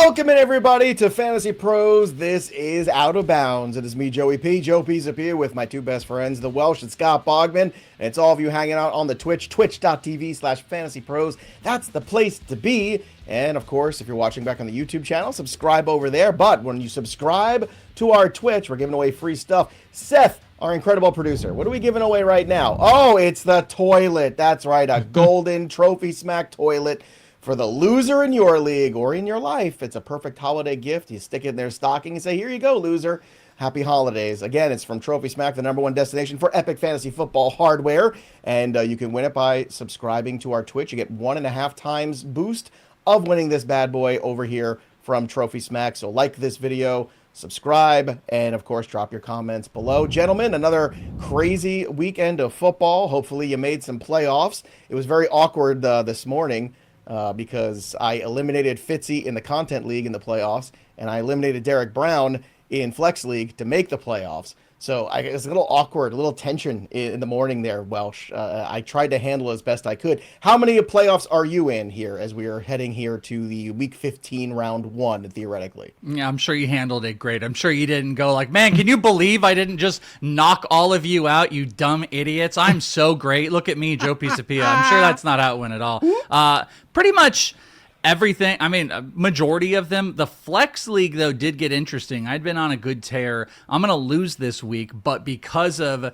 Welcome in, everybody, to Fantasy Pros. This is Out of Bounds. It is me, Joe Pisapia, with my two best friends, the Welsh and Scott Bogman. And it's all of you hanging out on the Twitch, twitch.tv/fantasypros. That's the place to be. And, of course, if you're watching back on the YouTube channel, subscribe over there. But when you subscribe to our Twitch, we're giving away free stuff. Seth, our incredible producer, what are we giving away right now? Oh, it's the toilet. That's right, a golden trophy smack toilet. For the loser in your league or in your life, it's a perfect holiday gift. You stick it in their stocking and say, here you go, loser. Happy holidays. Again, it's from Trophy Smack, the #1 destination for epic fantasy football hardware. And you can win it by subscribing to our Twitch. You get 1.5 times boost of winning this bad boy over here from Trophy Smack. So like this video, subscribe, and of course, drop your comments below. Gentlemen, another crazy weekend of football. Hopefully you made some playoffs. It was very awkward this morning. Because I eliminated Fitzy in the Content League in the playoffs, and I eliminated Derek Brown in Flex League to make the playoffs. So it was a little awkward, a little tension in the morning there, Welsh. I tried to handle it as best I could. How many playoffs are you in here as we are heading here to the Week 15 Round 1, theoretically? Yeah, I'm sure you handled it great. I'm sure you didn't go like, man, can you believe I didn't just knock all of you out, you dumb idiots? I'm so great. Look at me, Joe Pisapia. I'm sure that's not how it went at all. Pretty much everything, I mean, a majority of them. The Flex League, though, did get interesting. I'd been on a good tear. I'm going to lose this week, but because of the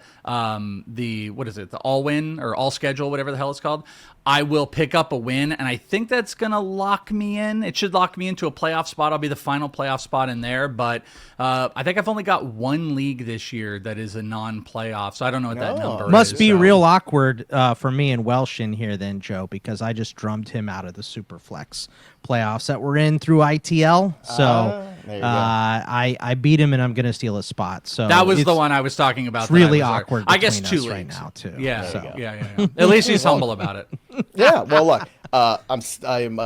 all-win or all-schedule, whatever the hell it's called, I will pick up a win, and I think that's going to lock me in. It should lock me into a playoff spot. I'll be the final playoff spot in there, but I think I've only got one league this year that is a non-playoff, so I don't know what that number is. Must be real awkward for me and Welsh in here then, Joe, because I just drummed him out of the Superflex playoffs that we're in through ITL. So I beat him, and I'm going to steal his spot. So that was the one I was talking about. It's really awkward. I guess 2 leagues right now too. Yeah, so. yeah. At least he's humble about it. Yeah, well, look, I'm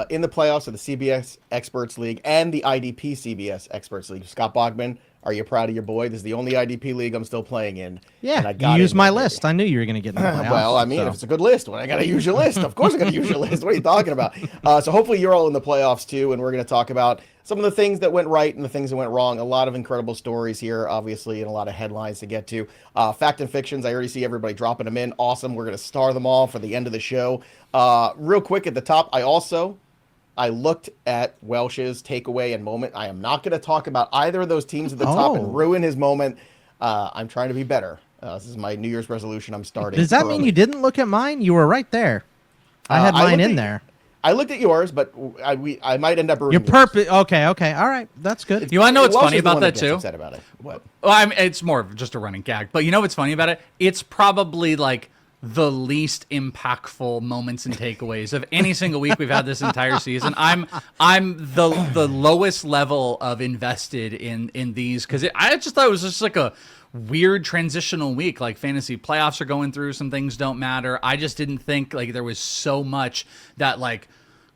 in the playoffs of the CBS Experts League and the IDP CBS Experts League. Scott Bogman, are you proud of your boy? This is the only IDP league I'm still playing in. Yeah, and I got you used my list. I knew you were going to get in the playoffs. Well, I mean, if it's a good list, well, I got to use your list. Of course I got to use your list. What are you talking about? So hopefully you're all in the playoffs too, and we're going to talk about some of the things that went right and the things that went wrong. A lot of incredible stories here, obviously, and a lot of headlines to get to. Fact and fictions, I already see everybody dropping them in. Awesome. We're going to star them all for the end of the show. Real quick at the top, I looked at Welsh's takeaway and moment. I am not going to talk about either of those teams at the top and ruin his moment. I'm trying to be better. This is my New Year's resolution I'm starting. Does that mean you didn't look at mine? You were right there. I had mine in there. I looked at yours, but I might end up ruining You're perfect. Okay. All right. That's good. You want to know what's funny about that, too? Upset about it. What? Well, I mean, it's more of just a running gag. But you know what's funny about it? It's probably like the least impactful moments and takeaways of any single week we've had this entire season. I'm the lowest level of invested in these because I just thought it was just like a weird transitional week. Like fantasy playoffs are going through, some things don't matter. I just didn't think like there was so much that like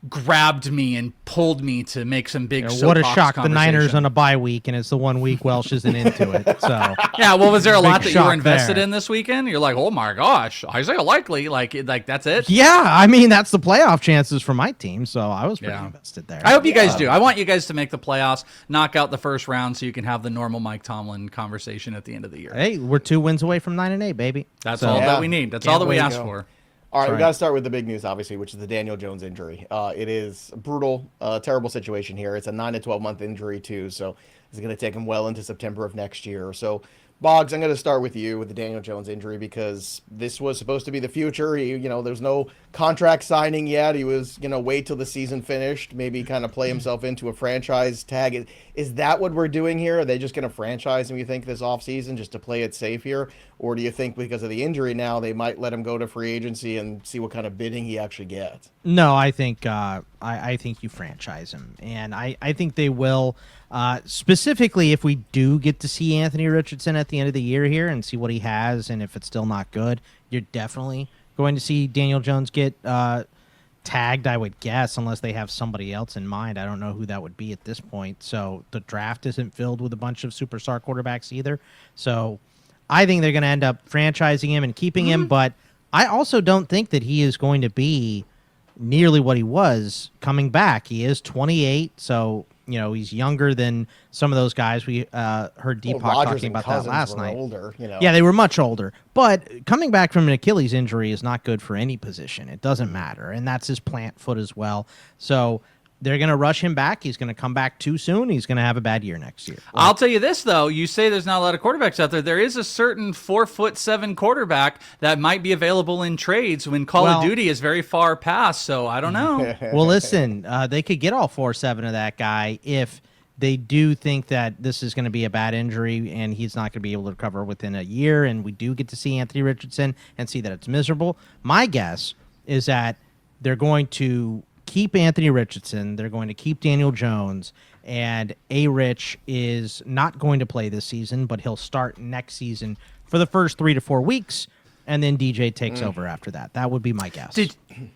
grabbed me and pulled me to make some big what a shock. The Niners on a bye week, and it's the one week Welsh isn't into it. So yeah, well, was there a lot that you were invested in this weekend? You're like, oh my gosh, Isaiah Likely, like that's it? Yeah, I mean that's the playoff chances for my team, so I was pretty invested there. I hope you guys do. I want you guys to make the playoffs, knock out the first round, so you can have the normal Mike Tomlin conversation at the end of the year. Hey, we're 2 wins away from 9-8, baby. That's all that we need. That's all that we ask for. All right, we got to start with the big news, obviously, which is the Daniel Jones injury. It is brutal, terrible situation here. It's a 9 to 12-month injury, too, so it's going to take him well into September of next year. So, Boggs, I'm going to start with you with the Daniel Jones injury because this was supposed to be the future. There's no contract signing yet. He was going to wait till the season finished, maybe kind of play himself into a franchise tag. Is that what we're doing here? Are they just going to franchise him, you think, this offseason just to play it safe here? Or do you think because of the injury now they might let him go to free agency and see what kind of bidding he actually gets? No, I think I think you franchise him, and I think they will. Specifically, if we do get to see Anthony Richardson at the end of the year here and see what he has, and if it's still not good, you're definitely going to see Daniel Jones get tagged, I would guess, unless they have somebody else in mind. I don't know who that would be at this point. So the draft isn't filled with a bunch of superstar quarterbacks either. So I think they're going to end up franchising him and keeping him, but I also don't think that he is going to be nearly what he was coming back. He is 28, so he's younger than some of those guys. We heard Deepak Rodgers talking and about that Cousins last were night. older, Yeah, they were much older. But coming back from an Achilles injury is not good for any position. It doesn't matter. And that's his plant foot as well. So they're going to rush him back. He's going to come back too soon. He's going to have a bad year next year. I'll tell you this, though. You say there's not a lot of quarterbacks out there. There is a certain 4'7" quarterback that might be available in trades when Call of Duty is very far past. So I don't know. Well, listen, they could get all 4'7" of that guy if they do think that this is going to be a bad injury and he's not going to be able to recover within a year. And we do get to see Anthony Richardson and see that it's miserable. My guess is that they're going to keep Anthony Richardson. They're going to keep Daniel Jones, and A-Rich is not going to play this season, but he'll start next season for the first 3 to 4 weeks, and then DJ takes over after that. That would be my guess.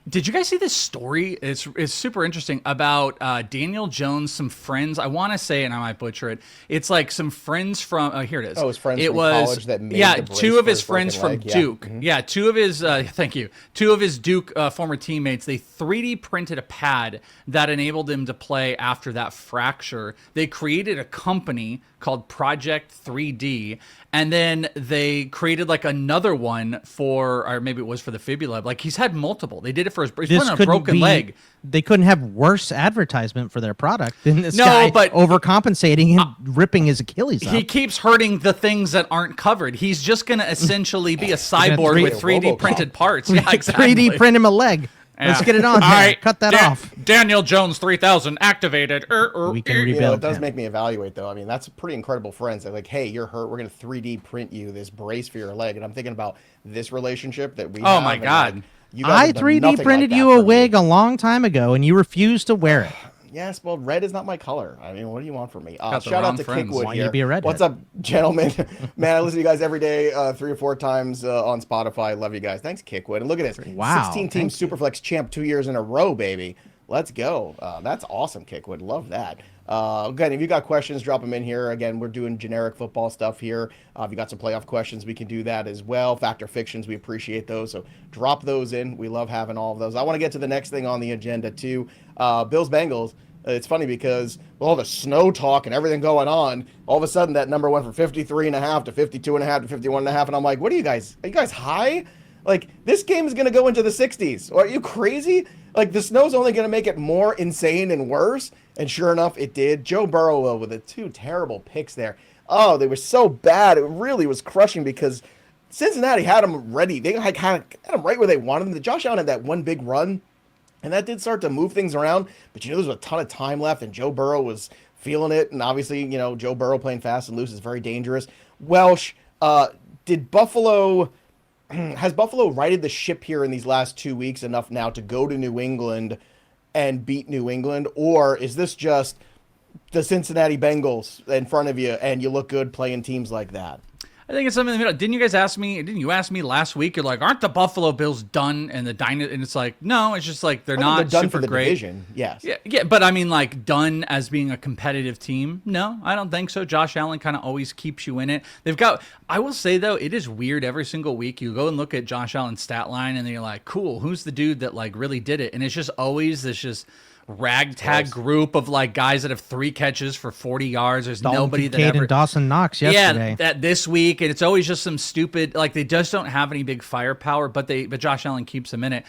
Did you guys see this story? It's super interesting about Daniel Jones, some friends. I want to say, and I might butcher it. It's like some friends from. Here it is. Oh, his friends from college that made the brace two of for his his friends broken from leg. Duke. Yeah. Yeah, two of his. Thank you. Two of his Duke former teammates. They 3D printed a pad that enabled him to play after that fracture. They created a company called Project 3D, and then they created like another one for, or maybe it was for the fibula. Like he's had multiple. They did it for his. He's playing on a broken leg. They couldn't have worse advertisement for their product than this No, guy but overcompensating and ripping his Achilles up. He keeps hurting the things that aren't covered. He's just going to essentially be a cyborg with 3D printed parts. Yeah, exactly. 3D print him a leg. Let's get it on there. All right, Cut that off. Daniel Jones 3000 activated. We can rebuild It does him. make me evaluate, though. I mean, that's pretty incredible friends. They're like, hey, you're hurt. We're going to 3D print you this brace for your leg. And I'm thinking about this relationship that we have. Oh, my God. Like, you guys I have done 3D nothing printed like that you a for me. wig a long time ago, and you refused to wear it. Yes, well, red is not my color. I mean, what do you want from me? Got the Shout out wrong to friends. Kickwood Why you here. be a redhead? What's up, gentlemen? Man, I listen to you guys every day, 3 or 4 times on Spotify. Love you guys. Thanks, Kickwood. And look at this. Wow, 16-team Superflex champ 2 years in a row, baby. Let's go. That's awesome, Kickwood. Love that. Again, if you got questions, drop them in here. Again, we're doing generic football stuff here. If you got some playoff questions, we can do that as well. Fact or fictions, we appreciate those. So drop those in. We love having all of those. I want to get to the next thing on the agenda, too. Bills-Bengals. It's funny because with all the snow talk and everything going on, all of a sudden that number went from 53.5 to 52.5 to 51.5. And I'm like, what are you guys high? Like, this game is going to go into the 60s. Are you crazy? Like, the snow's only going to make it more insane and worse. And sure enough, it did. Joe Burrow with the 2 terrible picks there. Oh, they were so bad. It really was crushing because Cincinnati had them ready. They had them right where they wanted them. Josh Allen had that one big run, and that did start to move things around. But, there was a ton of time left, and Joe Burrow was feeling it. And obviously, Joe Burrow playing fast and loose is very dangerous. Welsh, did Buffalo... Has Buffalo righted the ship here in these last 2 weeks enough now to go to New England and beat New England? Or is this just the Cincinnati Bengals in front of you and you look good playing teams like that? I think it's something in the middle. Didn't you ask me last week? You're like, aren't the Buffalo Bills done? And and it's like, no, it's just like they're not done super for the great. Division. Yes. Yeah, but I mean, like, done as being a competitive team? No, I don't think so. Josh Allen kind of always keeps you in it. I will say, though, it is weird every single week. You go and look at Josh Allen's stat line, and then you're like, cool, who's the dude that, like, really did it? And it's just always this just ragtag group of, like, guys that have 3 catches for 40 yards. There's nobody that ever... and Dawson Knox yesterday. Yeah, that this week, and it's always just some stupid, like, they just don't have any big firepower, but Josh Allen keeps them in it.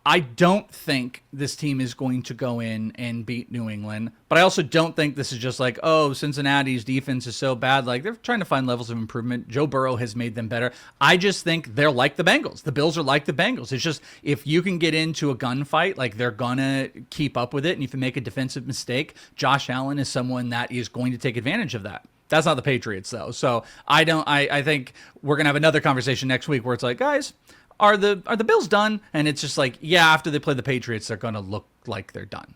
I don't think this team is going to go in and beat New England, but I also don't think this is just like, oh, Cincinnati's defense is so bad. Like, they're trying to find levels of improvement. Joe Burrow has made them better. I just think they're like the Bengals. The Bills are like the Bengals. It's just, if you can get into a gunfight, like, they're gonna keep up with it, and if you make a defensive mistake, Josh Allen is someone that is going to take advantage of that. That's not the Patriots, though. So I think we're gonna have another conversation next week where it's like, guys, Are the Bills done? And it's just like, yeah, after they play the Patriots, they're going to look like they're done.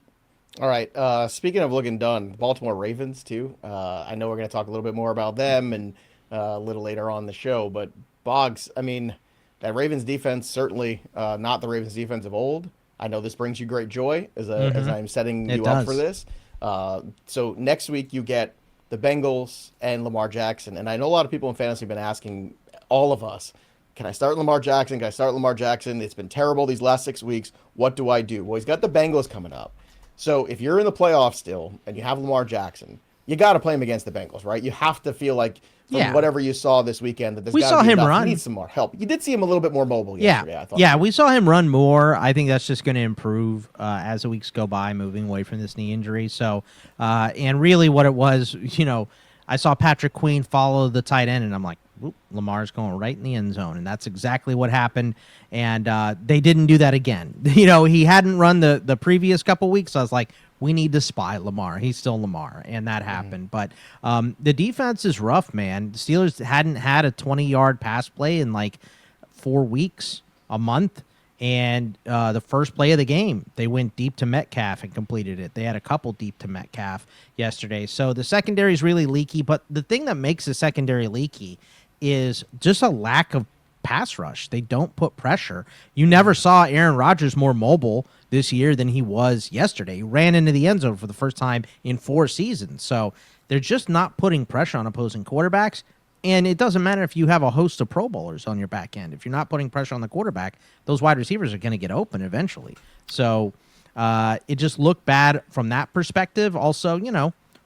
All right. Speaking of looking done, Baltimore Ravens, too. I know we're going to talk a little bit more about them and a little later on in the show. But, Boggs, I mean, that Ravens defense, certainly not the Ravens defense of old. I know this brings you great joy as I'm setting you up for this. So next week you get the Bengals and Lamar Jackson. And I know a lot of people in fantasy have been asking all of us, can I start Lamar Jackson? Can I start Lamar Jackson? It's been terrible these last 6 weeks. What do I do? Well, he's got the Bengals coming up. So if you're in the playoffs still and you have Lamar Jackson, you got to play him against the Bengals, right? You have to feel like from whatever you saw this weekend that there's got to be enough. He needs some more help. You did see him a little bit more mobile yesterday, I thought. Yeah, we saw him run more. I think that's just going to improve as the weeks go by, moving away from this knee injury. So, and really what it was, I saw Patrick Queen follow the tight end, and I'm like, whoop, Lamar's going right in the end zone, and that's exactly what happened. And they didn't do that again. He hadn't run the previous couple weeks. So I was like, we need to spy Lamar. He's still Lamar, and that happened. But the defense is rough, man. The Steelers hadn't had a 20-yard pass play in like 4 weeks, a month. And the first play of the game, they went deep to Metcalf and completed it. They had a couple deep to Metcalf yesterday. So the secondary is really leaky. But the thing that makes the secondary leaky is just a lack of pass rush. They don't put pressure. You never saw Aaron Rodgers more mobile this year than he was yesterday. He ran into the end zone for the first time in 4 seasons. So they're just not putting pressure on opposing quarterbacks. And it doesn't matter if you have a host of Pro Bowlers on your back end. If you're not putting pressure on the quarterback, those wide receivers are going to get open eventually. So it just looked bad from that perspective. Also,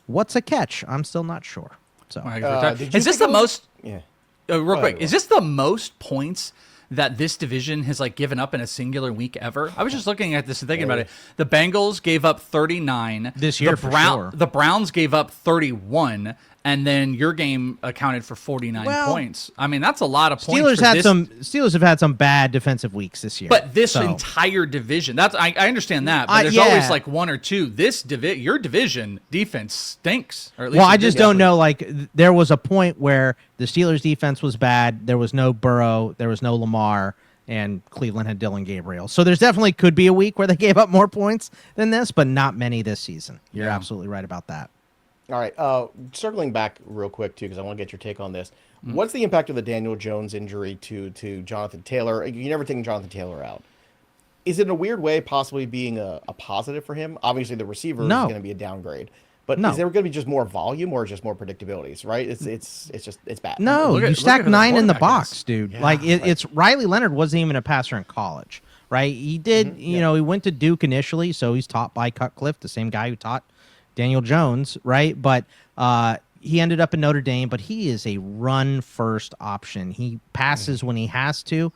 what's a catch? I'm still not sure. So is this the most? Yeah. Real quick, is this the most points that this division has given up in a singular week ever? I was just looking at this and thinking about it. The Bengals gave up 39 this year. The Browns gave up 31. And then your game accounted for 49 points. I mean, that's a lot of points. Steelers have had some bad defensive weeks this year. But this entire division, I understand that. But there's always one or two. Your division defense stinks. Or at least I just don't know. There was a point where the Steelers defense was bad. There was no Burrow. There was no Lamar. And Cleveland had Dylan Gabriel. So there's definitely could be a week where they gave up more points than this, but not many this season. You're absolutely right about that. All right, circling back real quick, too, because I want to get your take on this. What's the impact of the Daniel Jones injury to Jonathan Taylor? You're never taking Jonathan Taylor out. Is it in a weird way possibly being a positive for him? Obviously, the receiver is going to be a downgrade. But is there going to be just more volume or just more predictability? Right? It's bad. No, you stack 9 in the box, dude. Yeah, it's Riley Leonard wasn't even a passer in college, right? He did, he went to Duke initially, so he's taught by Cutcliffe, the same guy who taught Daniel Jones, right? But he ended up in Notre Dame, but he is a run-first option. He passes when he has to,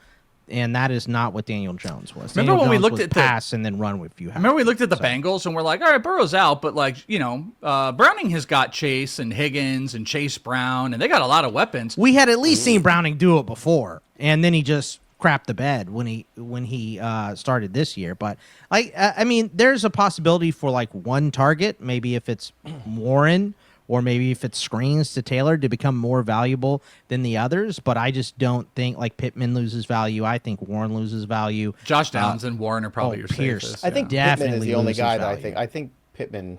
and that is not what Daniel Jones was. Remember when we looked at pass and then run if you have. Remember we looked at the Bengals and we're like, all right, Burrow's out, but Browning has got Chase and Higgins and Chase Brown, and they got a lot of weapons. We had at least seen Browning do it before, and then he just crapped the bed when he started this year. But I mean, there's a possibility for one target, maybe if it's Warren or maybe if it's screens to Taylor to become more valuable than the others. But I just don't think Pittman loses value. I think Warren loses value. Josh Downs and Warren are probably your safest. I think Pittman is the only guy that I think Pittman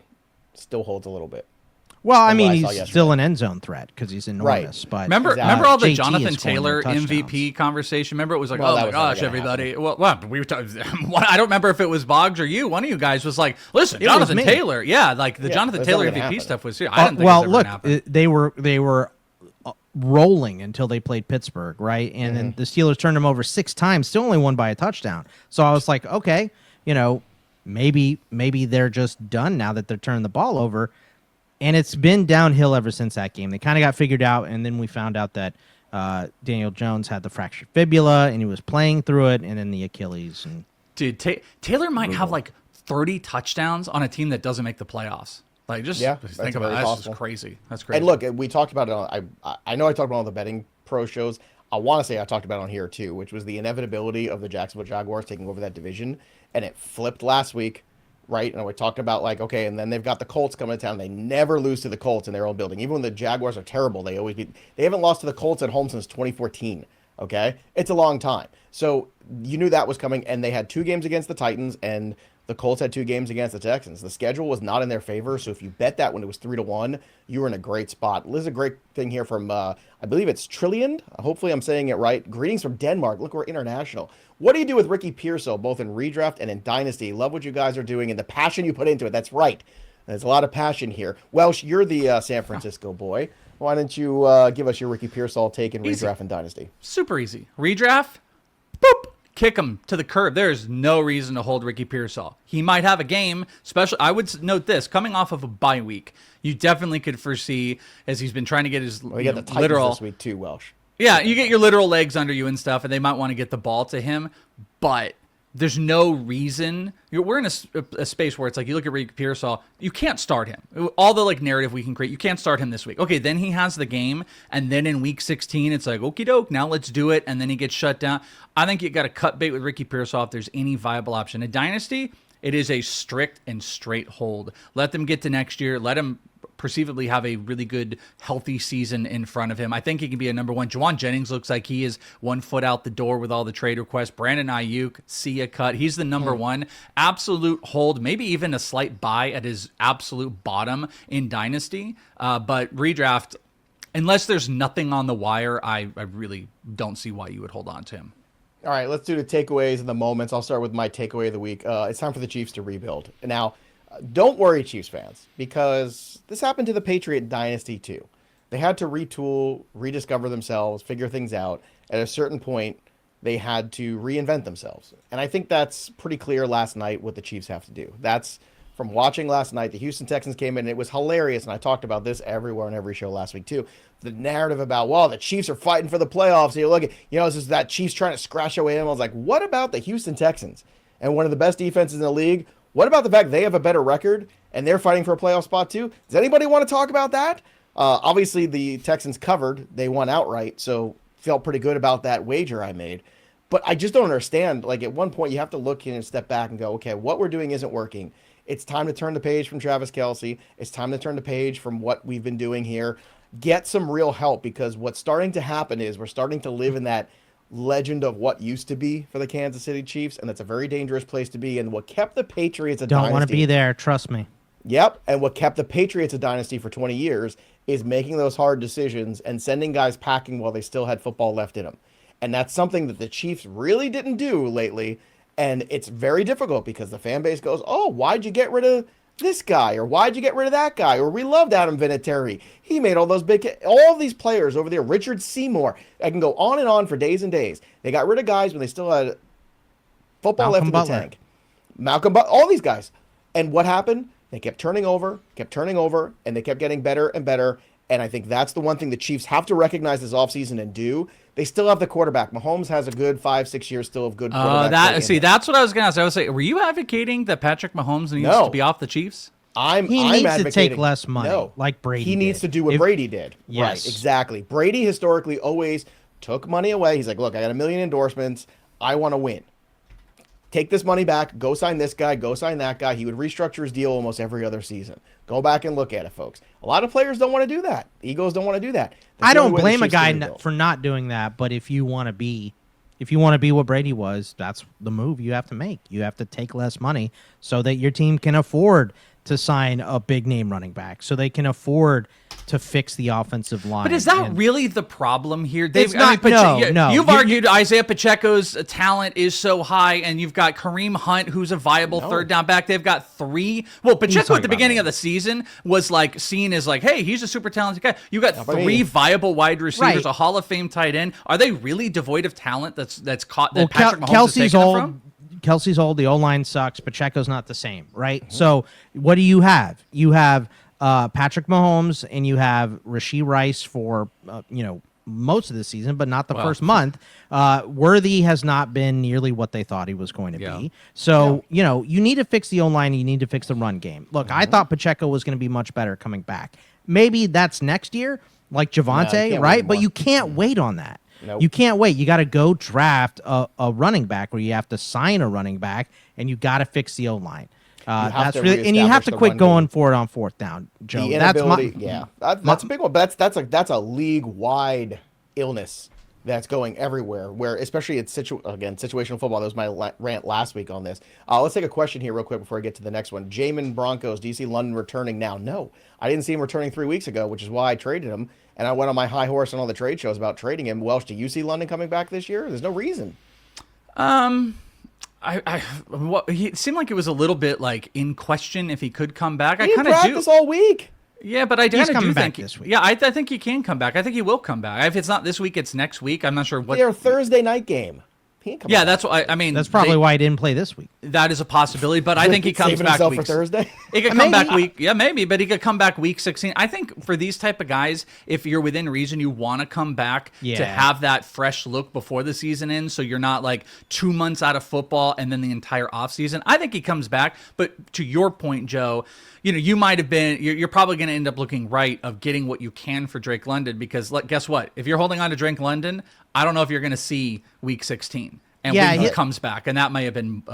still holds a little bit. Well, I mean, he's still an end zone threat because he's enormous. But remember all the Jonathan Taylor MVP conversation? Remember, it was oh my gosh, everybody. Well, we were talking. I don't remember if it was Boggs or you. One of you guys was like, "Listen, Jonathan Taylor." Yeah, the Jonathan Taylor MVP stuff was here. I didn't think it was ever gonna happen. They were rolling until they played Pittsburgh, right? And then the Steelers turned them over 6 times, still only won by a touchdown. So I was like, okay, maybe they're just done now that they're turning the ball over. And it's been downhill ever since that game. They kind of got figured out, and then we found out that Daniel Jones had the fractured fibula, and he was playing through it, and then the Achilles. And dude, Taylor might have 30 touchdowns on a team that doesn't make the playoffs. Just think about it. That's crazy. That's crazy. And look, we talked about it I know I talked about it on the Betting Pro shows. I want to say I talked about it on here too, which was the inevitability of the Jacksonville Jaguars taking over that division, and it flipped last week. Right, and we talked about okay, and then they've got the Colts coming to town. They never lose to the Colts in their own building. Even when the Jaguars are terrible, they always beat. They haven't lost to the Colts at home since 2014. Okay, it's a long time. So you knew that was coming, and they had 2 games against the Titans, and the Colts had 2 games against the Texans. The schedule was not in their favor, so if you bet that when it was 3-1, you were in a great spot. Liz, a great thing here from I believe it's Trillion. Hopefully, I'm saying it right. Greetings from Denmark. Look, we're international. What do you do with Ricky Pearsall, both in redraft and in dynasty? Love what you guys are doing and the passion you put into it. That's right. There's a lot of passion here. Welsh, you're the San Francisco boy. Why don't you give us your Ricky Pearsall take in redraft and dynasty? Super easy. Redraft, boop. kick him to the curb. There is no reason to hold Ricky Pearsall. He might have a game, especially, I would note this, coming off of a bye week, you definitely could foresee, as he's been trying to get his We got the Titans literal this week too, Welsh. Yeah, you get your literal legs under you and stuff, and they might want to get the ball to him, but there's no reason. We're in a space where it's like, you look at Ricky Pearsall, you can't start him. All the narrative we can create, you can't start him this week. Okay, then he has the game, and then in week 16, it's like, okie doke, now let's do it, and then he gets shut down. I think you got to cut bait with Ricky Pearsall if there's any viable option. In Dynasty, it is a strict and straight hold. Let them get to next year. Let him perceivably have a really good, healthy season in front of him. I think he can be a number one. Juwan Jennings looks like he is 1 foot out the door with all the trade requests. Brandon Ayuk, see a cut. He's the number one. Absolute hold, maybe even a slight buy at his absolute bottom in Dynasty. But redraft, unless there's nothing on the wire, I really don't see why you would hold on to him. All right, let's do the takeaways and the moments. I'll start with my takeaway of the week. It's time for the Chiefs to rebuild. Now, don't worry, Chiefs fans, because this happened to the Patriot dynasty too. They had to retool, rediscover themselves, figure things out. At a certain point, they had to reinvent themselves. And I think that's pretty clear last night what the Chiefs have to do. That's from watching last night. The Houston Texans came in, and it was hilarious, and I talked about this everywhere on every show last week too. The narrative about, well, the Chiefs are fighting for the playoffs. You look at, this is that Chiefs trying to scratch away him. I was like, what about the Houston Texans and one of the best defenses in the league? What about the fact they have a better record and they're fighting for a playoff spot too? Does anybody want to talk about that? Obviously, the Texans covered. They won outright, so felt pretty good about that wager I made. But I just don't understand. Like, at one point, you have to look in and step back and go, okay, what we're doing isn't working. It's time to turn the page from Travis Kelce. It's time to turn the page from what we've been doing here. Get some real help, because what's starting to happen is we're starting to live in that legend of what used to be for the Kansas City Chiefs, and that's a very dangerous place to be. And what kept the Patriots a dynasty... Don't want to be there, trust me. Yep, and what kept the Patriots a dynasty for 20 years is making those hard decisions and sending guys packing while they still had football left in them. And that's something that the Chiefs really didn't do lately, and it's very difficult because the fan base goes, oh, why'd you get rid of this guy, or why'd you get rid of that guy, or we loved Adam Vinatieri. He made all these players over there, Richard Seymour. I can go on and on for days and days. They got rid of guys when they still had football left in the tank. Malcolm Butler, all these guys. And what happened? They kept turning over, and they kept getting better and better. And I think that's the one thing the Chiefs have to recognize this offseason and do. They still have the quarterback. Mahomes has a good 5-6 years still of good quarterback. That's what I was going to ask. I was saying, were you advocating that Patrick Mahomes needs to be off the Chiefs? He needs to take less money, like Brady He needs to do what Brady did. Yes. Right, exactly. Brady historically always took money away. He's like, look, I got 1 million endorsements. I want to win. Take this money back. Go sign this guy. Go sign that guy. He would restructure his deal almost every other season. Go back and look at it, folks. A lot of players don't want to do that. Egos don't want to do that. I don't blame a guy for not doing that, but if you want to be what Brady was, that's the move you have to make. You have to take less money so that your team can afford to sign a big name running back, so they can afford to fix the offensive line. But is that really the problem here? It's not. No. You've argued Isaiah Pacheco's talent is so high, and you've got Kareem Hunt, who's a viable third down back. They've got three. Well, Pacheco at the beginning of the season was like seen as like, hey, he's a super talented guy. You got three viable wide receivers, a Hall of Fame tight end. Are they really devoid of talent? That's caught that Patrick Mahomes is taking them from? Kelsey's old. The O-line sucks. Pacheco's not the same, right? Mm-hmm. So what do you have? You have Patrick Mahomes, and you have Rashee Rice for most of the season, but not the first month. Worthy has not been nearly what they thought he was going to be. So you need to fix the O-line. You need to fix the run game. Look, I thought Pacheco was going to be much better coming back. Maybe that's next year, like Javonte, right? But you can't wait on that. Nope. You can't wait. You got to go draft a running back, where you have to sign a running back, and you got to fix the O-line. That's really, and you have to quit going for it on fourth down, Joe. That's a big one. But that's a league-wide illness that's going everywhere. Where, especially in situational football. That was my rant last week on this. Let's take a question here real quick before I get to the next one. Jamin Broncos, do you see London returning now? No, I didn't see him returning 3 weeks ago, which is why I traded him. And I went on my high horse on all the trade shows about trading him. Welsh, do you see London coming back this year? There's no reason. He seemed like it was a little bit like in question if he could come back. I kind of practice all week. Yeah, but I kind of do think this week. Yeah, I think he can come back. I think he will come back. If it's not this week, it's next week. I'm not sure what. They're a Thursday night game. He ain't coming Yeah, back. that's what I mean. That's probably why he didn't play this week. That is a possibility, but I think he comes Saving back himself week for Thursday. He could come back maybe, but he could come back week 16. I think for these type of guys, if you're within reason, you want to come back to have that fresh look before the season ends, so you're not like 2 months out of football and then the entire offseason. I think he comes back, but to your point, Joe, you might have been, you're probably going to end up looking right of getting what you can for Drake London, because guess what? If you're holding on to Drake London, I don't know if you're going to see week 16. And when he comes back, and that may have been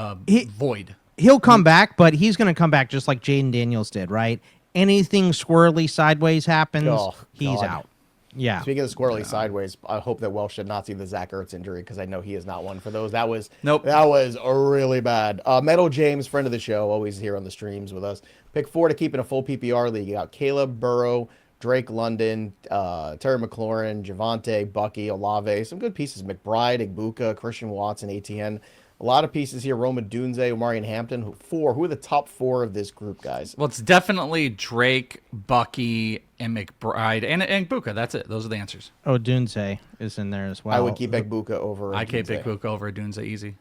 void. He'll come back, but he's going to come back just like Jaden Daniels did, right? Anything squirrely sideways happens, he's out. Yeah. Speaking of squirrely sideways, I hope that Welsh did not see the Zach Ertz injury, because I know he is not one for those. That was That was really bad. Metal James, friend of the show, always here on the streams with us. Pick 4 to keep in a full PPR league. You got Caleb, Burrow, Drake London, Terry McLaurin, Javante, Bucky, Olave. Some good pieces. McBride, Igbuka, Christian Watson, ATN. A lot of pieces here. Roman Dunze, Omarion Hampton. Who are the top 4 of this group, guys? Well, it's definitely Drake, Bucky, and McBride, and Igbuka. That's it. Those are the answers. Oh, Dunze is in there as well. I would keep Igbuka over I keep Igbuka over Dunze easy.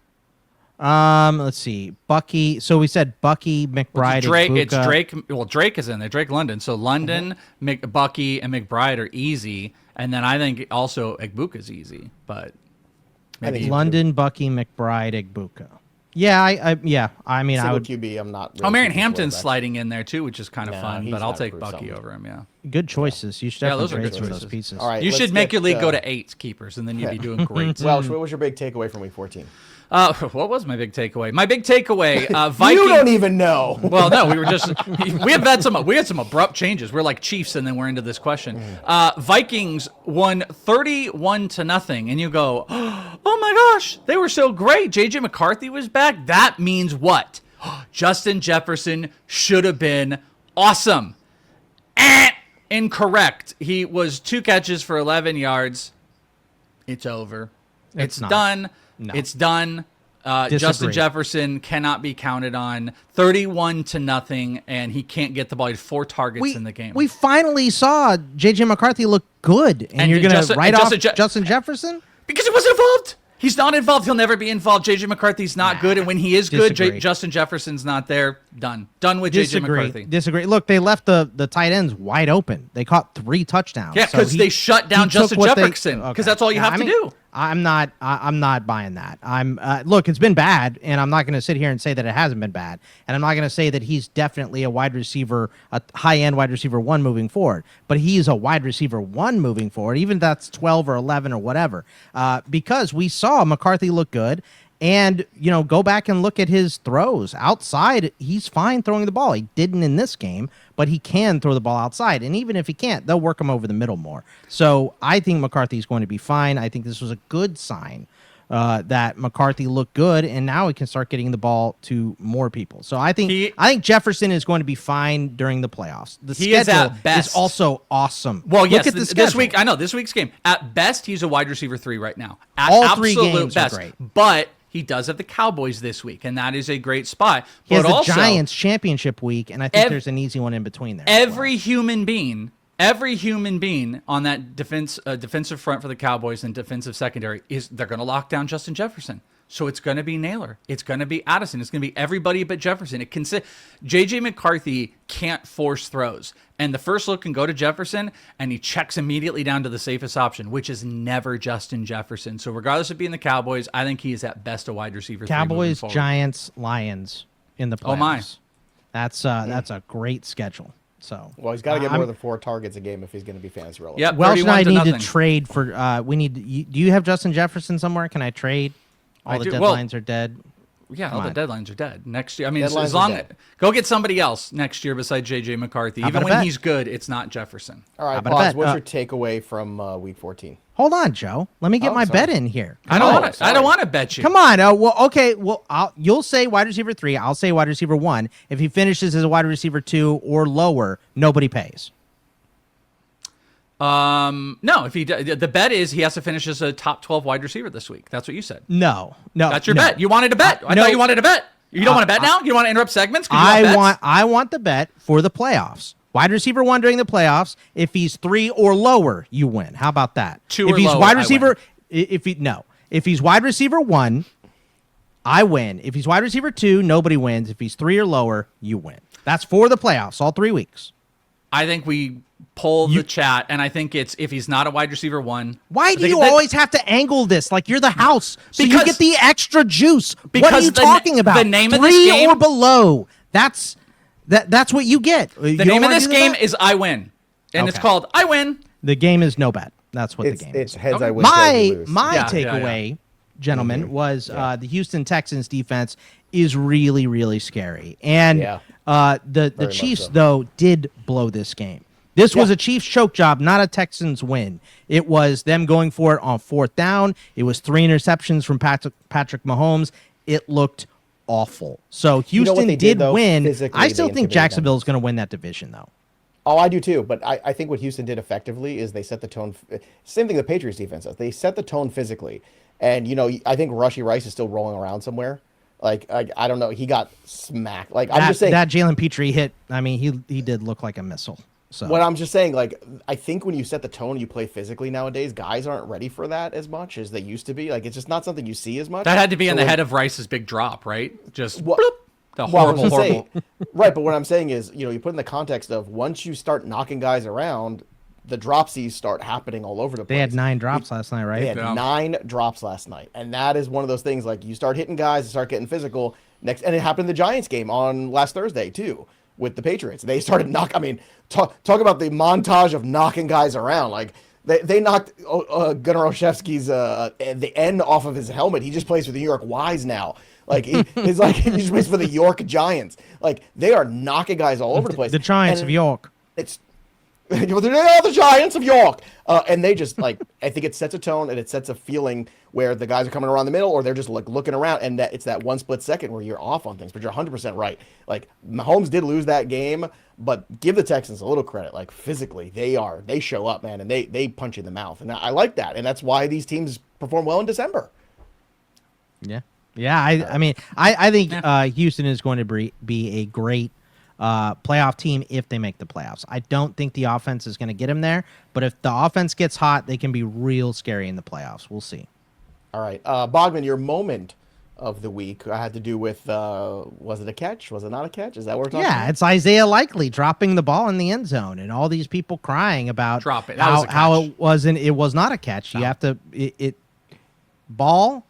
Let's see. Bucky. So we said Bucky, McBride, Drake. Igbuka. It's Drake. Well, Drake is in there. Drake London. So London, Bucky, and McBride are easy, and then I think also Igbuka is easy. But maybe London, Bucky, McBride, Igbuka. Yeah, I mean, I would. QB. I'm not. Really Marion Hampton's sliding in there too, which is kind of fun. But I'll take for Bucky something. over him. Yeah. Good choices. You should definitely those are trade good some of choices. those pieces. All right. You let's should make get, your league go to 8 keepers, and then you'd be doing great. Welsh, what was your big takeaway from week 14? What was my big takeaway? My big takeaway, Vikings. You don't even know. Well, no, we had some abrupt changes. We're like Chiefs, and then we're into this question. Vikings won 31-0, and you go, oh my gosh, they were so great. JJ McCarthy was back. That means what? Justin Jefferson should have been awesome. Incorrect. He was 2 catches for 11 yards. It's over. It's done. No. It's done. Justin Jefferson cannot be counted on. 31-0, and he can't get the ball. He had 4 targets in the game. We finally saw J.J. McCarthy look good, and you're going to write off Justin Jefferson? Because he wasn't involved. He's not involved. He'll never be involved. J.J. McCarthy's not good, and when he is good, Justin Jefferson's not there. Done with J.J. McCarthy. Disagree. Look, they left the tight ends wide open. They caught 3 touchdowns. Yeah, because they shut down Justin Jefferson, because that's all you have to do. I'm not buying that. Look, it's been bad, and I'm not going to sit here and say that it hasn't been bad, and I'm not going to say that he's definitely a wide receiver, a high-end wide receiver 1 moving forward, but he's a wide receiver 1 moving forward, even if that's 12 or 11 or whatever, because we saw McCarthy look good. And, go back and look at his throws. Outside, he's fine throwing the ball. He didn't in this game, but he can throw the ball outside. And even if he can't, they'll work him over the middle more. So I think McCarthy's going to be fine. I think this was a good sign that McCarthy looked good, and now he can start getting the ball to more people. So I think Jefferson is going to be fine during the playoffs. The schedule is also awesome. Well, yes, look at this week, I know, this week's game. At best, he's a wide receiver 3 right now. At all 3 games best. are great. But he does have the Cowboys this week, and that is a great spot. He has the Giants championship week, and I think there's an easy one in between there. Every human being on that defensive front for the Cowboys and defensive secondary they're going to lock down Justin Jefferson. So it's going to be Naylor. It's going to be Addison. It's going to be everybody but Jefferson. J.J. McCarthy can't force throws. And the first look can go to Jefferson, and he checks immediately down to the safest option, which is never Justin Jefferson. So regardless of being the Cowboys, I think he is at best a wide receiver. Cowboys, Giants, Lions in the playoffs. Oh, my. That's a great schedule. So he's got to get more than 4 targets a game if he's going to be fantasy relevant. Yep, Welsh and I need to trade for. Do you have Justin Jefferson somewhere? Can I trade? All the deadlines are dead. Yeah, all the deadlines are dead next year. I mean, as long go get somebody else next year besides J.J. McCarthy. Even when he's good, it's not Jefferson. All right, Paz, what's your takeaway from week 14? Hold on, Joe. Let me get my bet in here. I don't want to bet you. Come on. Okay. Well, you'll say wide receiver 3. I'll say wide receiver 1. If he finishes as a wide receiver 2 or lower, nobody pays. No. If the bet is he has to finish as a top 12 wide receiver this week. That's what you said. No. That's your bet. You wanted to bet. I thought you wanted to bet. You don't want to bet now. You want to interrupt segments? I want the bet for the playoffs. Wide receiver 1 during the playoffs. If he's 3 or lower, you win. How about that? 2 if or he's lower, wide receiver, If he's wide receiver 1, I win. If he's wide receiver 2, nobody wins. If he's 3 or lower, you win. That's for the playoffs, all 3 weeks. I think we poll the chat, and I think it's if he's not a wide receiver 1. Why do you always have to angle this like you're the house? So you get the extra juice. What are you talking about? The name 3 of this game or below. That's what you get. The name of this game is I win, and it's called I win. The game is no bet. That's what the game is. It's heads I win. My takeaway, gentlemen, was the Houston Texans defense is really, really scary. And the Chiefs, though, did blow this game. This was a Chiefs choke job, not a Texans win. It was them going for it on 4th down. It was 3 interceptions from Patrick Mahomes. It looked awful. So Houston did win. I still think Jacksonville is going to win that division, though. Oh, I do too. But I think what Houston did effectively is they set the tone. Same thing the Patriots defense does. They set the tone physically. And, I think Rashee Rice is still rolling around somewhere. Like, I don't know. He got smacked. Like, I'm just saying. That Jalen Petrie hit, I mean, he did look like a missile. So what I'm just saying, like, I think when you set the tone, you play physically nowadays, guys aren't ready for that as much as they used to be. Like, it's just not something you see as much. That had to be on the head of Rice's big drop, right? Just bloop. The horrible. Right, but what I'm saying is, you put in the context of once you start knocking guys around, the dropsies start happening all over the place. They had 9 drops last night, right? They had 9 drops last night. And that is one of those things, like, you start hitting guys and start getting physical. And it happened in the Giants game on last Thursday, too, with the Patriots. They started talk about the montage of knocking guys around. Like, they knocked Gunnar Olszewski's the end off of his helmet. He just plays for the New York Y's now. Like, he just plays for the York Giants. Like, they are knocking guys all over the place. The Giants of York. They are the Giants of York. And they just, like, I think it sets a tone and it sets a feeling where the guys are coming around the middle or they're just, like, looking around. And it's that one split second where you're off on things. But you're 100% right. Like, Mahomes did lose that game, but give the Texans a little credit. Like, physically, they show up, man, and they punch you in the mouth. And I like that. And that's why these teams perform well in December. Yeah. Yeah, I think Houston is going to be a great playoff team if they make the playoffs. I don't think the offense is going to get them there, but if the offense gets hot, they can be real scary in the playoffs. We'll see. All right. Bogman, your moment of the week had to do with, was it a catch? Was it not a catch? Is that what we're talking about? Yeah, it's Isaiah Likely dropping the ball in the end zone and all these people crying about how it was not a catch. No. You have to, ball,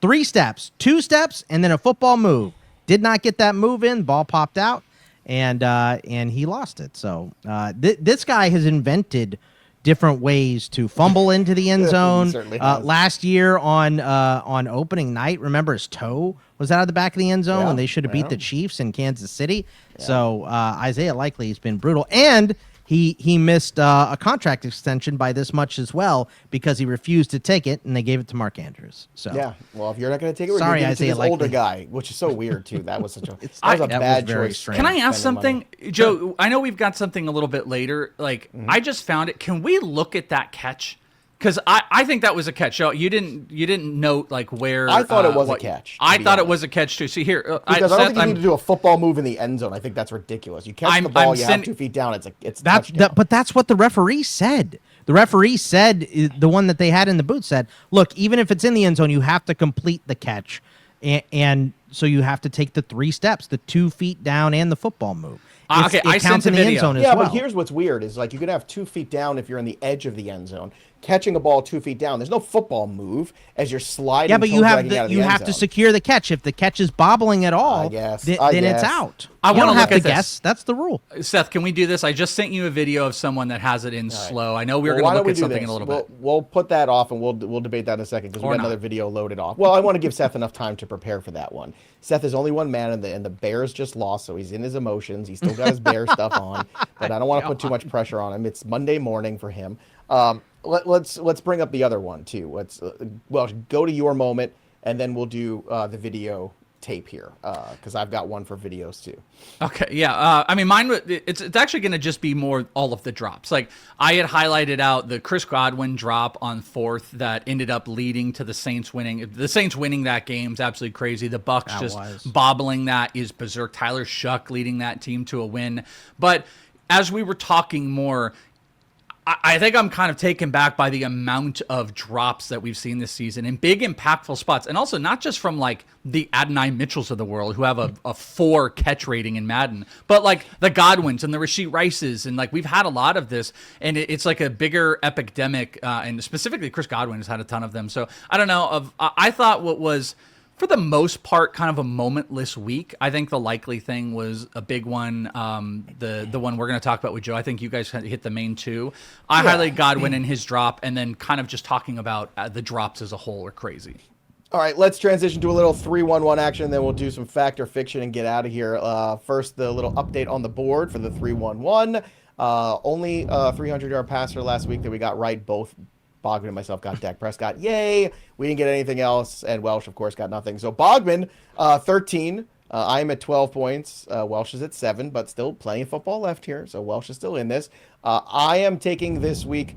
3 steps, 2 steps, and then a football move. Did not get that move in. Ball popped out, and he lost it. So this guy has invented different ways to fumble into the end zone. Last year on opening night, remember his toe was out of the back of the end zone when they should have beat the Chiefs in Kansas City. Yeah. So Isaiah Likely has been brutal, and he missed a contract extension by this much as well because he refused to take it, and they gave it to Mark Andrews. So yeah, well, if you're not going to take it, we're going to give it to this older guy, which is so weird too. That was such a bad choice. Can I ask something, Joe? I know we've got something a little bit later. Like I just found it. Can we look at that catch? Because I think that was a catch. So you didn't note like where I thought it was a catch. I thought it was a catch too. See here, because I don't think you need to do a football move in the end zone. I think that's ridiculous. You catch the ball, you have 2 feet down. It's touchdown. But that's what the referee said. The referee said, the one that they had in the booth said, look, even if it's in the end zone, you have to complete the catch, and so you have to take the 3 steps, the 2 feet down, and the football move. Okay, I counts in the end zone as well. Yeah, but here's what's weird is like you could have 2 feet down if you're in the edge of the end zone. Catching a ball 2 feet down, there's no football move as you're sliding. Yeah, but you have to secure the catch. If the catch is bobbling at all, then it's out. You don't have to guess. That's the rule. Seth, can we do this? I just sent you a video of someone that has it in slow. I know we were going to look at something in a little bit. We'll put that off and we'll debate that in a second because we got another video loaded off. Well, I want to give Seth enough time to prepare for that one. Seth is only one man, and the Bears just lost, so he's in his emotions. He's still got his Bear stuff on, but I don't want to put too much pressure on him. It's Monday morning for him. Let's bring up the other one too. Well, go to your moment, and then we'll do the video tape here because I've got one for videos too. Okay, yeah. I mean, mine. It's actually going to just be more all of the drops. Like I had highlighted out the Chris Godwin drop on 4th that ended up leading to the Saints winning. The Saints winning that game is absolutely crazy. The Bucks bobbling that is berserk. Tyler Shuck leading that team to a win. But as we were talking more, I think I'm kind of taken back by the amount of drops that we've seen this season in big, impactful spots. And also not just from like the Adonai Mitchells of the world who have a 4 catch rating in Madden, but like the Godwins and the Rashee Rices. And like we've had a lot of this, and it's like a bigger epidemic. And specifically Chris Godwin has had a ton of them. So I don't know. I thought what was, for the most part, kind of a momentless week. I think the likely thing was a big one. The one we're going to talk about with Joe. I think you guys hit the main two. I highlight Godwin and his drop, and then kind of just talking about the drops as a whole are crazy. All right, let's transition to a little 3-1-1 action, then we'll do some fact or fiction and get out of here. First, the little update on the board for the 3-1-1. Only 300-yard passer last week that we got right. Both Bogman and myself got Dak Prescott. Yay! We didn't get anything else, and Welsh, of course, got nothing. So Bogman, 13. I'm at 12 points. Welsh is at 7, but still plenty of football left here, so Welsh is still in this. I am taking this week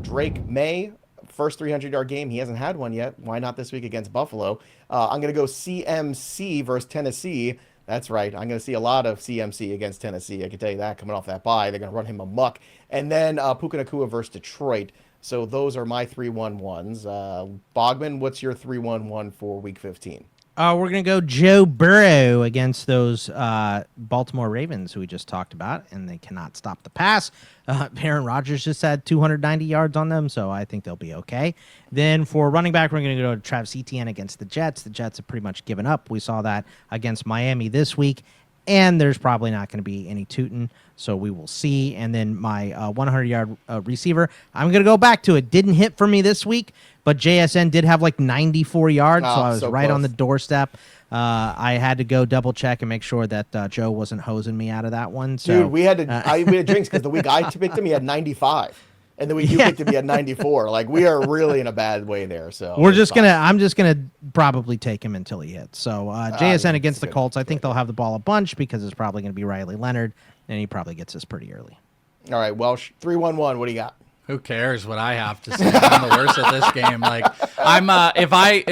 Drake May. First 300-yard game. He hasn't had one yet. Why not this week against Buffalo? I'm going to go CMC versus Tennessee. That's right. I'm going to see a lot of CMC against Tennessee. I can tell you that coming off that bye. They're going to run him amok. And then Puka Nacua versus Detroit. So those are my 3-1-1s. Bogman, what's your 3-1-1 for Week 15? We're going to go Joe Burrow against those Baltimore Ravens who we just talked about, and they cannot stop the pass. Aaron Rodgers just had 290 yards on them, so I think they'll be okay. Then for running back, we're going to go to Travis Etienne against the Jets. The Jets have pretty much given up. We saw that against Miami this week, and there's probably not going to be any Tootin', so we will see. And then my 100-yard receiver, I'm going to go back to it. Didn't hit for me this week, but JSN did have like 94 yards, so I was right on the doorstep. I had to go double check and make sure that Joe wasn't hosing me out of that one. So, dude, we had drinks because the week I picked him, he had 95. And the week you picked him, he had 94. Like, we are really in a bad way there. So I'm just gonna probably take him until he hits. So JSN against the Colts, I think they'll have the ball a bunch because it's probably gonna be Riley Leonard, and he probably gets us pretty early. All right, Welsh, 3-1-1. What do you got? Who cares what I have to say? I'm the worst at this game. Like I'm, if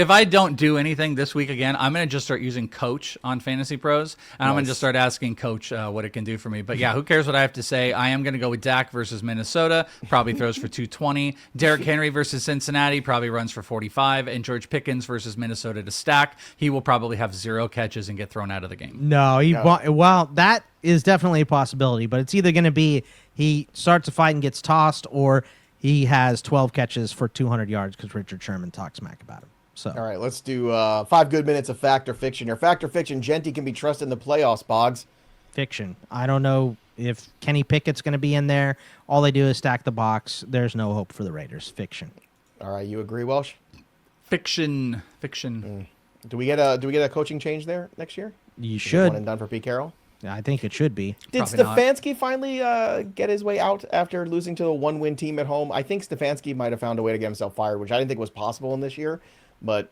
I don't do anything this week again, I'm gonna just start using Coach on Fantasy Pros, and I'm gonna just start asking Coach what it can do for me. But yeah, who cares what I have to say? I am gonna go with Dak versus Minnesota. Probably throws for 220. Derrick Henry versus Cincinnati probably runs for 45, and George Pickens versus Minnesota to stack. He will probably have 0 catches and get thrown out of the game. No, well, that is definitely a possibility, but it's either gonna be he starts a fight and gets tossed, or he has 12 catches for 200 yards because Richard Sherman talks smack about him. So, all right, let's do 5 good minutes of fact or fiction. Your fact or fiction, Genty can be trusted in the playoffs, Boggs. Fiction. I don't know if Kenny Pickett's going to be in there. All they do is stack the box. There's no hope for the Raiders. Fiction. All right, you agree, Welsh? Fiction. Do we get a coaching change there next year? You should. One and done for Pete Carroll? I think it should be. Did Stefanski finally get his way out after losing to a 1-win team at home? I think Stefanski might have found a way to get himself fired, which I didn't think was possible in this year. But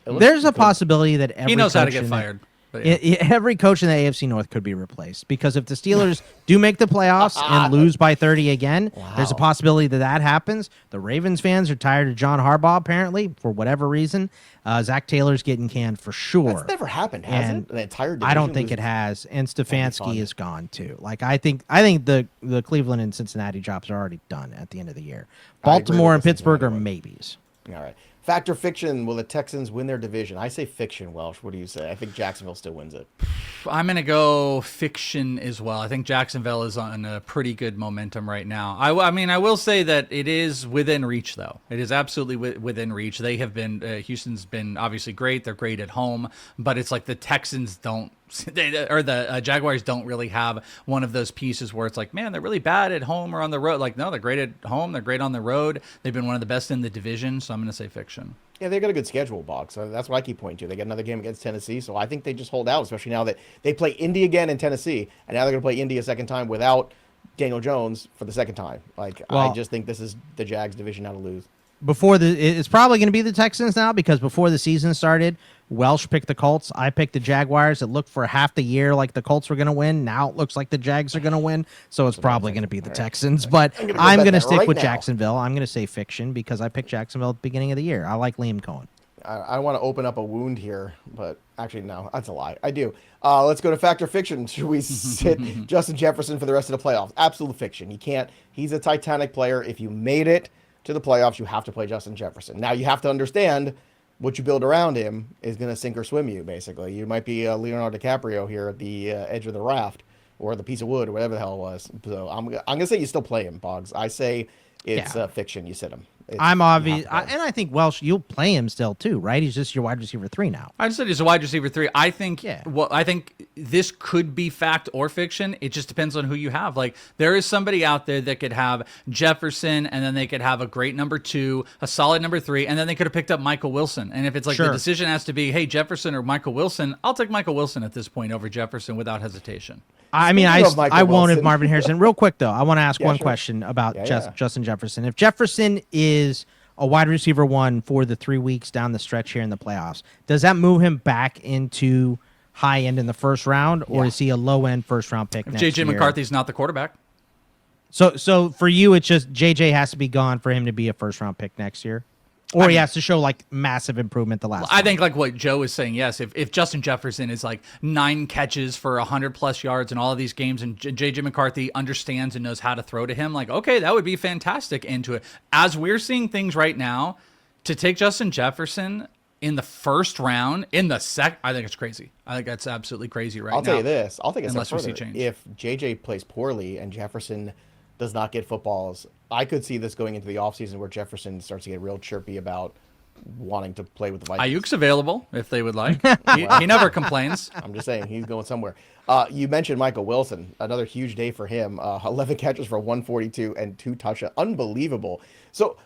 there's a possibility that every he knows coach how to get fired. Every coach in the AFC North could be replaced, because if the Steelers do make the playoffs and lose by 30 again, there's a possibility that happens. The Ravens fans are tired of John Harbaugh, apparently, for whatever reason. Zach Taylor's getting canned for sure. That's never happened, has it? The entire division I don't think it has. And Stefanski is gone too. Like I think the Cleveland and Cincinnati jobs are already done at the end of the year. Baltimore and Pittsburgh are maybes. All right. Fact or fiction, will the Texans win their division? I say fiction, Welsh. What do you say? I think Jacksonville still wins it. I'm going to go fiction as well. I think Jacksonville is on a pretty good momentum right now. I mean, I will say that it is within reach, though. It is absolutely within reach. They have been, Houston's been obviously great. They're great at home, but it's like the Texans don't, or the Jaguars don't really have one of those pieces where it's like, man, they're really bad at home or on the road. Like, no, they're great at home. They're great on the road. They've been one of the best in the division. So I'm going to say fiction. Yeah, they've got a good schedule, Bog. So that's what I keep pointing to. They got another game against Tennessee. So I think they just hold out, especially now that they play Indy again in Tennessee. And now they're going to play Indy a second time without Daniel Jones for the second time. I just think this is the Jags division now to lose. It's probably going to be the Texans now, because before the season started, Welsh picked the Colts. I picked the Jaguars. It looked for half the year like the Colts were going to win. Now it looks like the Jags are going to win. So it's probably going to be the Texans. But I'm going to stick with Jacksonville. I'm going to say fiction because I picked Jacksonville at the beginning of the year. I like Liam Cohen. I want to open up a wound here, but actually, no, that's a lie. I do. Let's go to fact or fiction. Should we sit Justin Jefferson for the rest of the playoffs? Absolute fiction. He can't. He's a Titanic player. If you made it to the playoffs, you have to play Justin Jefferson. Now, you have to understand what you build around him is going to sink or swim you, basically. You might be Leonardo DiCaprio here at the edge of the raft or the piece of wood or whatever the hell it was. So I'm going to say you still play him, Boggs. I say it's fiction. You sit him. I'm obvious, and I think Welsh, you'll play him still too, right? He's just your wide receiver 3 now. I just said he's a wide receiver 3. I think. Well, I think this could be fact or fiction. It just depends on who you have. Like there is somebody out there that could have Jefferson, and then they could have a great number 2, a solid number 3, and then they could have picked up Michael Wilson. And if it's like the decision has to be, hey, Jefferson or Michael Wilson, I'll take Michael Wilson at this point over Jefferson without hesitation. I mean, I won't have Marvin Harrison. Real quick though, I want to ask one question about Justin Jefferson. If Jefferson is a wide receiver 1 for the 3 weeks down the stretch here in the playoffs, does that move him back into high end in the first round, or is he a low end first round pick? If JJ McCarthy's not the quarterback. So for you, it's just JJ has to be gone for him to be a first round pick next year, or he has to show like massive improvement the last. I think like what Joe is saying. Yes, if Justin Jefferson is like 9 catches for 100+ yards in all of these games, and JJ McCarthy understands and knows how to throw to him, like okay, that would be fantastic into it. As we're seeing things right now, to take Justin Jefferson in the first round, in the I think it's crazy. I think that's absolutely crazy right now. I'll tell you this. I'll take it unless we see further. change. If JJ plays poorly and Jefferson does not get footballs, I could see this going into the offseason where Jefferson starts to get real chirpy about wanting to play with the Vikings. Ayuk's available if they would like. He never complains. I'm just saying he's going somewhere. You mentioned Michael Wilson, another huge day for him. 11 catches for 142 and 2 touchdowns. Unbelievable. So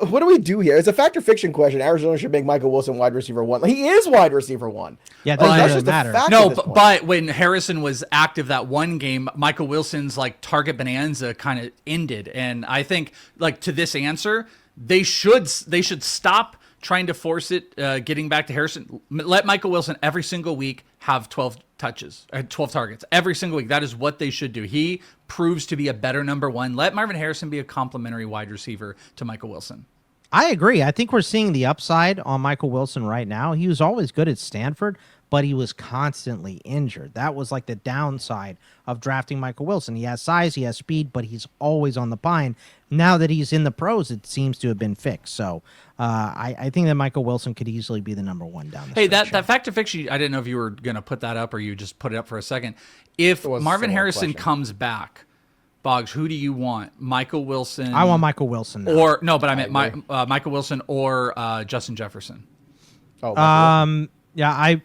what do we do here? It's a fact or fiction question. Arizona should make Michael Wilson wide receiver 1. He is wide receiver 1. Yeah, that's just matter. No, but when Harrison was active that one game, Michael Wilson's like target bonanza kind of ended. And I think like to this answer, they should stop trying to force it, getting back to Harrison. Let Michael Wilson every single week have 12 touches, 12 targets every single week. That is what they should do. He proves to be a better number 1. Let Marvin Harrison be a complimentary wide receiver to Michael Wilson. I agree. I think we're seeing the upside on Michael Wilson right now. He was always good at Stanford, but he was constantly injured. That was like the downside of drafting Michael Wilson. He has size, he has speed, but he's always on the pine. Now that he's in the pros, it seems to have been fixed. So I think that Michael Wilson could easily be the number 1 down the Hey, stretch. that fact or fiction, I didn't know if you were going to put that up or you just put it up for a second. If Marvin Harrison comes back, Boggs, who do you want? Michael Wilson? I want Michael Wilson now. Or no, but I meant Michael Wilson or Justin Jefferson. Oh, yeah,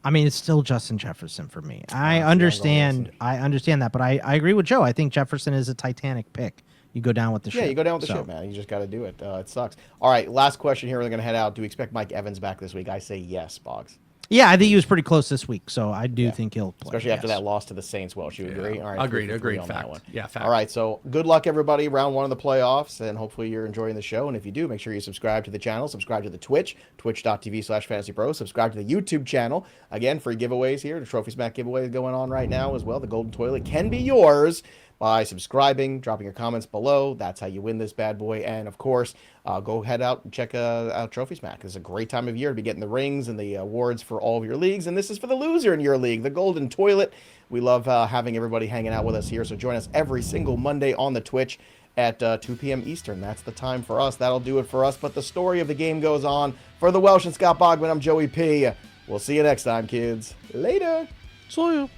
I mean, it's still Justin Jefferson for me. I understand that, but I agree with Joe. I think Jefferson is a Titanic pick. You go down with the ship. Yeah, you go down with the ship, man. You just got to do it. It sucks. All right, last question here. We're going to head out. Do we expect Mike Evans back this week? I say yes, Boggs. Yeah, I think he was pretty close this week, so I do think he'll play. Especially after that loss to the Saints. Well, you agree? All right, agreed. on Fact. that one. Yeah, fact. All right, so good luck, everybody. Round 1 of the playoffs, and hopefully you're enjoying the show. And if you do, make sure you subscribe to the channel. Subscribe to the Twitch, twitch.tv/fantasypros. Subscribe to the YouTube channel. Again, free giveaways here. The Trophy Smack giveaway is going on right now as well. The Golden Toilet can be yours by subscribing, dropping your comments below. That's how you win this bad boy. And, of course, go head out and check out Trophy Smack. It's a great time of year to be getting the rings and the awards for all of your leagues. And this is for the loser in your league, the Golden Toilet. We love having everybody hanging out with us here. So join us every single Monday on the Twitch at 2 p.m. Eastern. That's the time for us. That'll do it for us. But the story of the game goes on. For the Welsh and Scott Bogman, I'm Joey P. We'll see you next time, kids. Later. See you.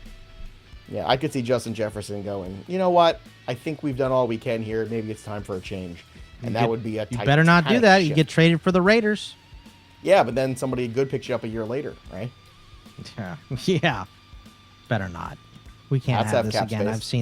Yeah, I could see Justin Jefferson going, you know what? I think we've done all we can here. Maybe it's time for a change. And that would be a You better not do that. You get traded for the Raiders. Yeah, but then somebody good picks you up a year later, right? Yeah. Better not. We can't have this again. I've seen